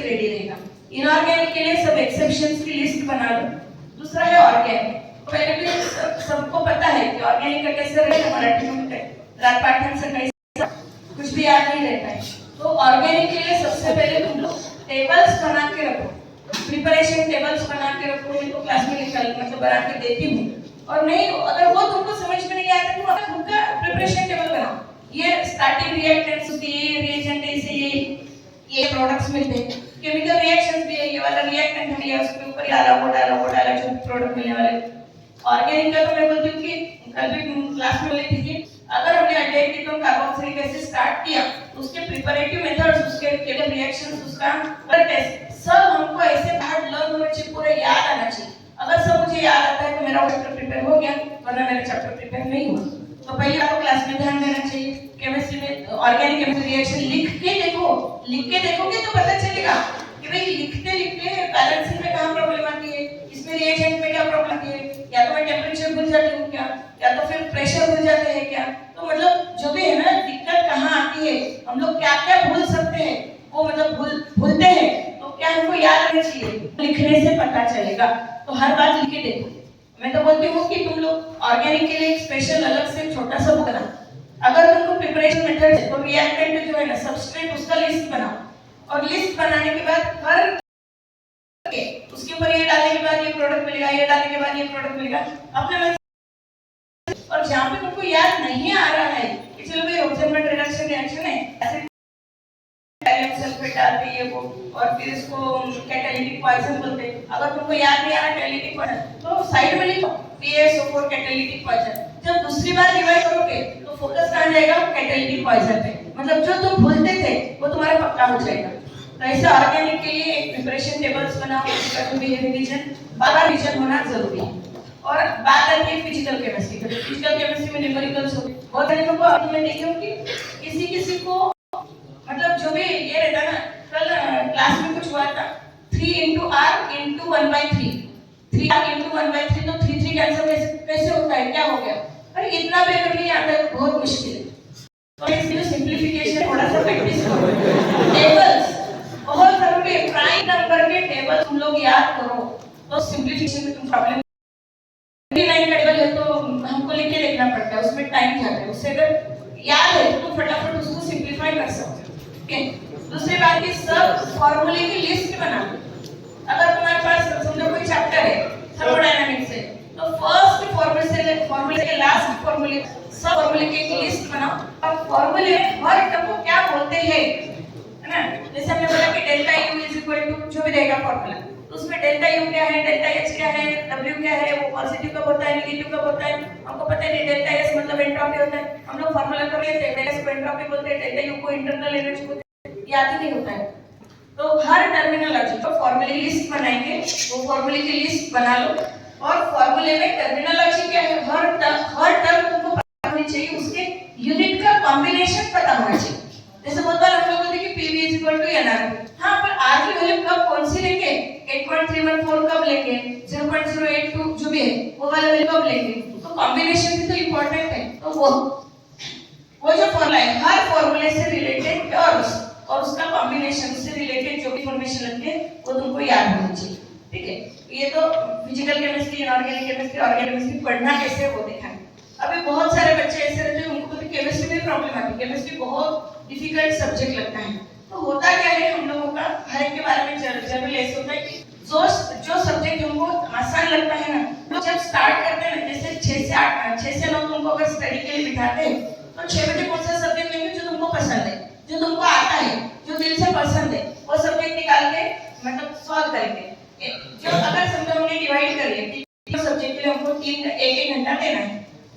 Ready रहेगा। Inorganic के लिए सब एक्सेप्शंस की लिस्ट बना लो। दूसरा है ऑर्गेनिक। पहले भी सबको पता है कि ऑर्गेनिक का कैसे रहेगा, मराठी में रात पाठन से कैसे कुछ भी याद नहीं रहता है। तो ऑर्गेनिक के लिए सबसे पहले तुम लोग टेबल्स बना के रखो, प्रिपरेशन टेबल्स बना के रखो। मैं तो क्लास में निकाल मतलब बना के देती हूँ, और नहीं अगर वो तुमको समझ में नहीं आता तो अपना खुद का प्रिपरेशन टेबल बनाओ। ये स्टार्टिंग रिएक्टेंट्स होती है, ये रिएजेंट ऐसे ये प्रोडक्ट्स मिलते हैं, केमिकल रिएक्शंस भी है, ये वाला रिएक्टेंट है, उसके ऊपर डाला वो डाला जो प्रोडक्ट मिलने वाले। ऑर्गेनिक का तो मैं बोलती हूँ कि कल भी क्लास में बोली थी कि अगर हमने अल्डेहिड कार्बोक्सिलिक एसिड स्टार्ट किया, उसके प्रिपरेटिव मेथड्स, उसके केमिकल रिएक्शंस, उसका टेस्ट सब हमको ऐसे बाहर लर्न होना चाहिए, पूरा याद आना चाहिए। अगर सब मुझे याद आता है तो मेरा चैप्टर प्रिपेयर हो गया, वरना मेरा चैप्टर प्रिपेयर नहीं हुआ। तो पहले आपको क्लास में ध्यान देना चाहिए। केमिस्ट्री में ऑर्गेनिक केमिकल रिएक्शन लिख के देखोगे तो पता चलेगा कि भाई लिखते लिखते बैलेंसिंग में कहाँ प्रॉब्लम आती है, इसमें रिएजेंट में क्या प्रॉब्लम आती है, या तो मैं टेम्परेचर भूल जाती हूँ क्या, या तो फिर प्रेशर भूल जाते हैं क्या। तो मतलब जो भी है ना, दिक्कत कहाँ आती है, हम लोग क्या क्या भूल सकते हैं, वो मतलब भूलते हैं, तो क्या हमको याद रखना चाहिए, लिखने से पता चलेगा। तो हर बात लिख के देखो। मैं तो बोलती हूँ कि तुम लोग ऑर्गेनिक के लिए एक स्पेशल अलग से छोटा सा बुक बना। अगर तुमको प्रिपरेशन मेथड है तो रिएक्टेंट जो है ना, सबस्ट्रेट, उसका लिस्ट बनाओ, और लिस्ट बनाने के बाद हर उसके ऊपर ये डालने के बाद ये प्रोडक्ट मिलेगा, ये डालने के बाद ये प्रोडक्ट मिलेगा अपने मन। और जहाँ पे तुमको याद नहीं आ रहा है कि चलो भाई ऑक्सीजन रिडक्शन रिएक्शन है, ऐसे सल्फेट डालते हैं वो, और फिर इसको कैटालिटिक पॉइजन बोलते हैं। अगर तुमको याद नहीं आ रहा कैटालिटिक पॉइजन तो साइड में लिखो PaSO4 कैटालिटिक पॉइजन। जब दूसरी बार रिवाइज करोगे तो फोकस कहाँ जाएगा, कैटालिटिक पॉइजन पे। मतलब जो तुम भूलते थे वो तुम्हारा पक्का हो जाएगा। तो ऐसे ऑर्गेनिक के लिए एक प्रिपरेशन टेबल्स बनाओ, इसका जो भी है रिवीजन, बार रिवीजन होना जरूरी है। और बात आती है फिजिकल केमिस्ट्री। तो फिजिकल केमिस्ट्री में न्यूमेरिकल्स होते हैं। बहुत सारे लोगों को अभी मैं देखी हूँ कि किसी को मतलब जो भी ये रहता है ना, कल क्लास में कुछ हुआ था 3 into r into 1/3, 3r into 1/3, तो 3 कैंसिल कैसे होता है, क्या हो गया। अरे इतना भी अगर नहीं आता है तो बहुत मुश्किल है। तो इसलिए सिंप्लीफिकेशन थोड़ा सा प्रैक्टिस करो। टेबल्स बहुत जरूरी है, प्राइम नंबर के टेबल तुम लोग याद करो तो सिंप्लीफिकेशन में तुम प्रॉब्लम 9 टेबल है तो हमको लिख के देखना पड़ता है, उसमें टाइम जाता है। उससे अगर याद है तो तुम फटाफट उसको सिंप्लीफाई कर सकते हो। दूसरी बात की सब फॉर्मूले की लिस्ट बना लो। अगर तुम्हारे पास समझो कोई चैप्टर है थर्मोडायनामिक्स है, तो फर्स्ट फॉर्मूले के लास्ट फॉर्मूले, सब फॉर्मूले की एक लिस्ट बनाओ। और फॉर्मूले हर टर्म को क्या बोलते हैं, है ना। जैसे हमने बोला कि delta U is equal to जो भी रहेगा फॉर्मूला, तो उसमें डेल्टा U क्या है, डेल्टा H क्या है, W क्या है, वो पॉजिटिव कब होता है, नेगेटिव कब होता है, हमको पता नहीं। डेल्टा S मतलब एंट्रोपी होता है, हम लोग फॉर्मूला कर लेते हैं, डेल्टा S को एंट्रोपी बोलते हैं, डेल्टा U को इंटरनल एनर्जी बोलते हैं, याद ही नहीं होता है। तो हर टर्मिनोलॉजी को फॉर्मूले की लिस्ट बनाएंगे, वो फॉर्मूले की लिस्ट बना लो। और फॉर्मूले में टर्मिनोलॉजी क्या है, हर टर्म तुमको पता होनी चाहिए, उसके यूनिट का कॉम्बिनेशन पता होना चाहिए। जैसे बहुत बार हम लोग बोलते हैं कि PV is equal to NR, हाँ पर R की वैल्यू कब कौन सी लेंगे, 8.314 कब लेंगे, 0.082 जो भी है वो वाला वैल्यू कब लेंगे, तो कॉम्बिनेशन भी तो इंपॉर्टेंट है। तो वो जो फॉर्मूला है हर फॉर्मूले से रिलेटेड और उसका कॉम्बिनेशन से रिलेटेड जो भी इंफॉर्मेशन लगती है वो तुमको याद होनी चाहिए, ठीक है। ये तो physical chemistry, inorganic chemistry, organic chemistry पढ़ना कैसे है वो देखा है। अभी बहुत सारे बच्चे ऐसे रहते हैं उनको भी केमिस्ट्री में प्रॉब्लम आती है, केमिस्ट्री बहुत डिफिकल्ट सब्जेक्ट लगता है। तो होता क्या है, हम लोगों का हर एक के बारे में जनरली ऐसे होता है कि जो सब्जेक्ट हमको आसान लगता है ना, तो जब स्टार्ट करते हैं ना, जैसे 6 से 9 तुमको अगर स्टडी के लिए बिठाते हैं तो 6 बजे कौन सा सब्जेक्ट लेंगे जो तुमको पसंद है, जो तुमको आता है, जो दिल से पसंद है, वो सब्जेक्ट निकाल के मतलब सॉल्व करेंगे। जो अगर समझो हमने डिवाइड कर लिया कि सब्जेक्ट के लिए हमको 1-1 घंटा देना है,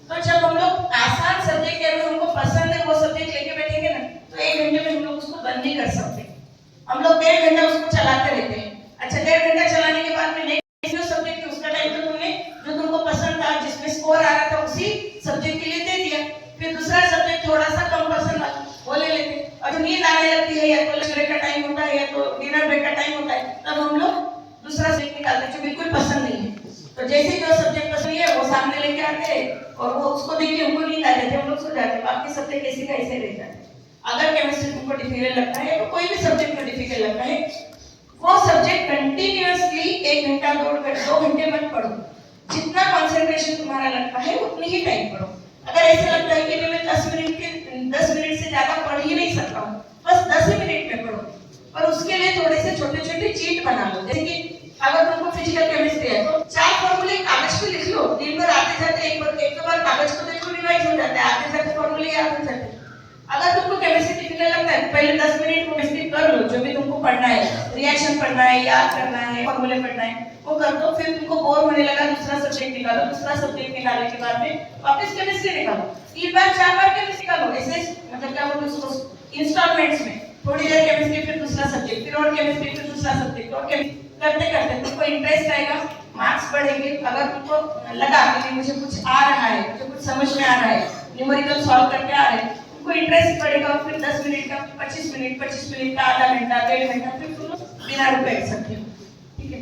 तो जब हम लोग आसान सब्जेक्ट है हमको पसंद है वो सब्जेक्ट लेके बैठेंगे ना, तो 1 घंटे में हम लोग उसको बंद नहीं कर सकते। हम लोग 1.5 घंटा उसको चलाते रहते हैं। अच्छा 1.5 घंटा चलाने के बाद में नेक्स्ट जो सब्जेक्ट है उसका टाइम तो तुमने जो तुमको पसंद था, जिसमें स्कोर आ रहा था, उसी सब्जेक्ट के लिए दे दिया। फिर दूसरा सब्जेक्ट थोड़ा सा कम पसंद आता वो ले लेते। और जब नींद आने लगती है, या तो लंच ब्रेक का टाइम होता है, या तो डिनर ब्रेक का टाइम होता है, तब हम लोग दूसरा सब्जेक्ट निकालते हैं जो बिल्कुल पसंद नहीं है। तो जैसे जो सब्जेक्ट पसंद है वो सामने लेके आते हैं और वो उसको देख के हमको नींद आ जाती है, हम लोग सो जाते हैं। बाकी सब्जेक्ट कैसे का ऐसे रहता है। अगर केमिस्ट्री तुमको डिफिकल्ट लगता है तो कोई भी सब्जेक्ट में डिफिकल्ट लगता है वो सब्जेक्ट कंटिन्यूअसली 1 घंटा 2 घंटे मत पढ़ो। जितना कंसंट्रेशन तुम्हारा लगता है उतनी ही टाइम पढ़ो। अगर ऐसा लगता है कि मैं 10 मिनट से ज्यादा पढ़ ही नहीं सकता हूँ, बस 10 ही मिनट में पढ़ो। पर उसके लिए थोड़े से छोटे छोटे चीट बना लो। जैसे कि अगर तुमको फिजिकल केमिस्ट्री है तो 4 फॉर्मूले कागज पे लिख लो। दिन भर आते जाते एक बार कागज को देखो, रिवाइज हो जाता है, आते जाते फॉर्मूले याद हो जाते हैं। अगर तुमको केमिस्ट्री लिखने लगता है, पहले 10 मिनट केमिस्ट्री कर लो, जो भी तुमको पढ़ना है, रिएक्शन पढ़ना है, याद करना है, फॉर्मूले पढ़ना है, वो कर दो। फिर तुमको बोर होने लगा, दूसरा सब्जेक्ट निकालो। दूसरा सब्जेक्ट निकालने के बाद में वापस केमिस्ट्री निकालो। 3 बार 4 बार केमिस्ट्री निकालो। ऐसे मतलब क्या बोलते हैं उसको, इंस्टॉलमेंट्स में। थोड़ी देर केमिस्ट्री, फिर दूसरा सब्जेक्ट, फिर और केमिस्ट्री, फिर दूसरा सब्जेक्ट, और करते करते तुमको इंटरेस्ट आएगा, मार्क्स बढ़ेंगे। अगर तुमको लगा कि मुझे कुछ आ रहा है, मुझे कुछ समझ में आ रहा है, न्यूमेरिकल सॉल्व करके आ रहे हैं, तुमको इंटरेस्ट बढ़ेगा। फिर 10 मिनट का 25 मिनट का, आधा घंटा, 1.5 घंटा, फिर तुम बिना रुके बैठ सकते हो। ठीक है।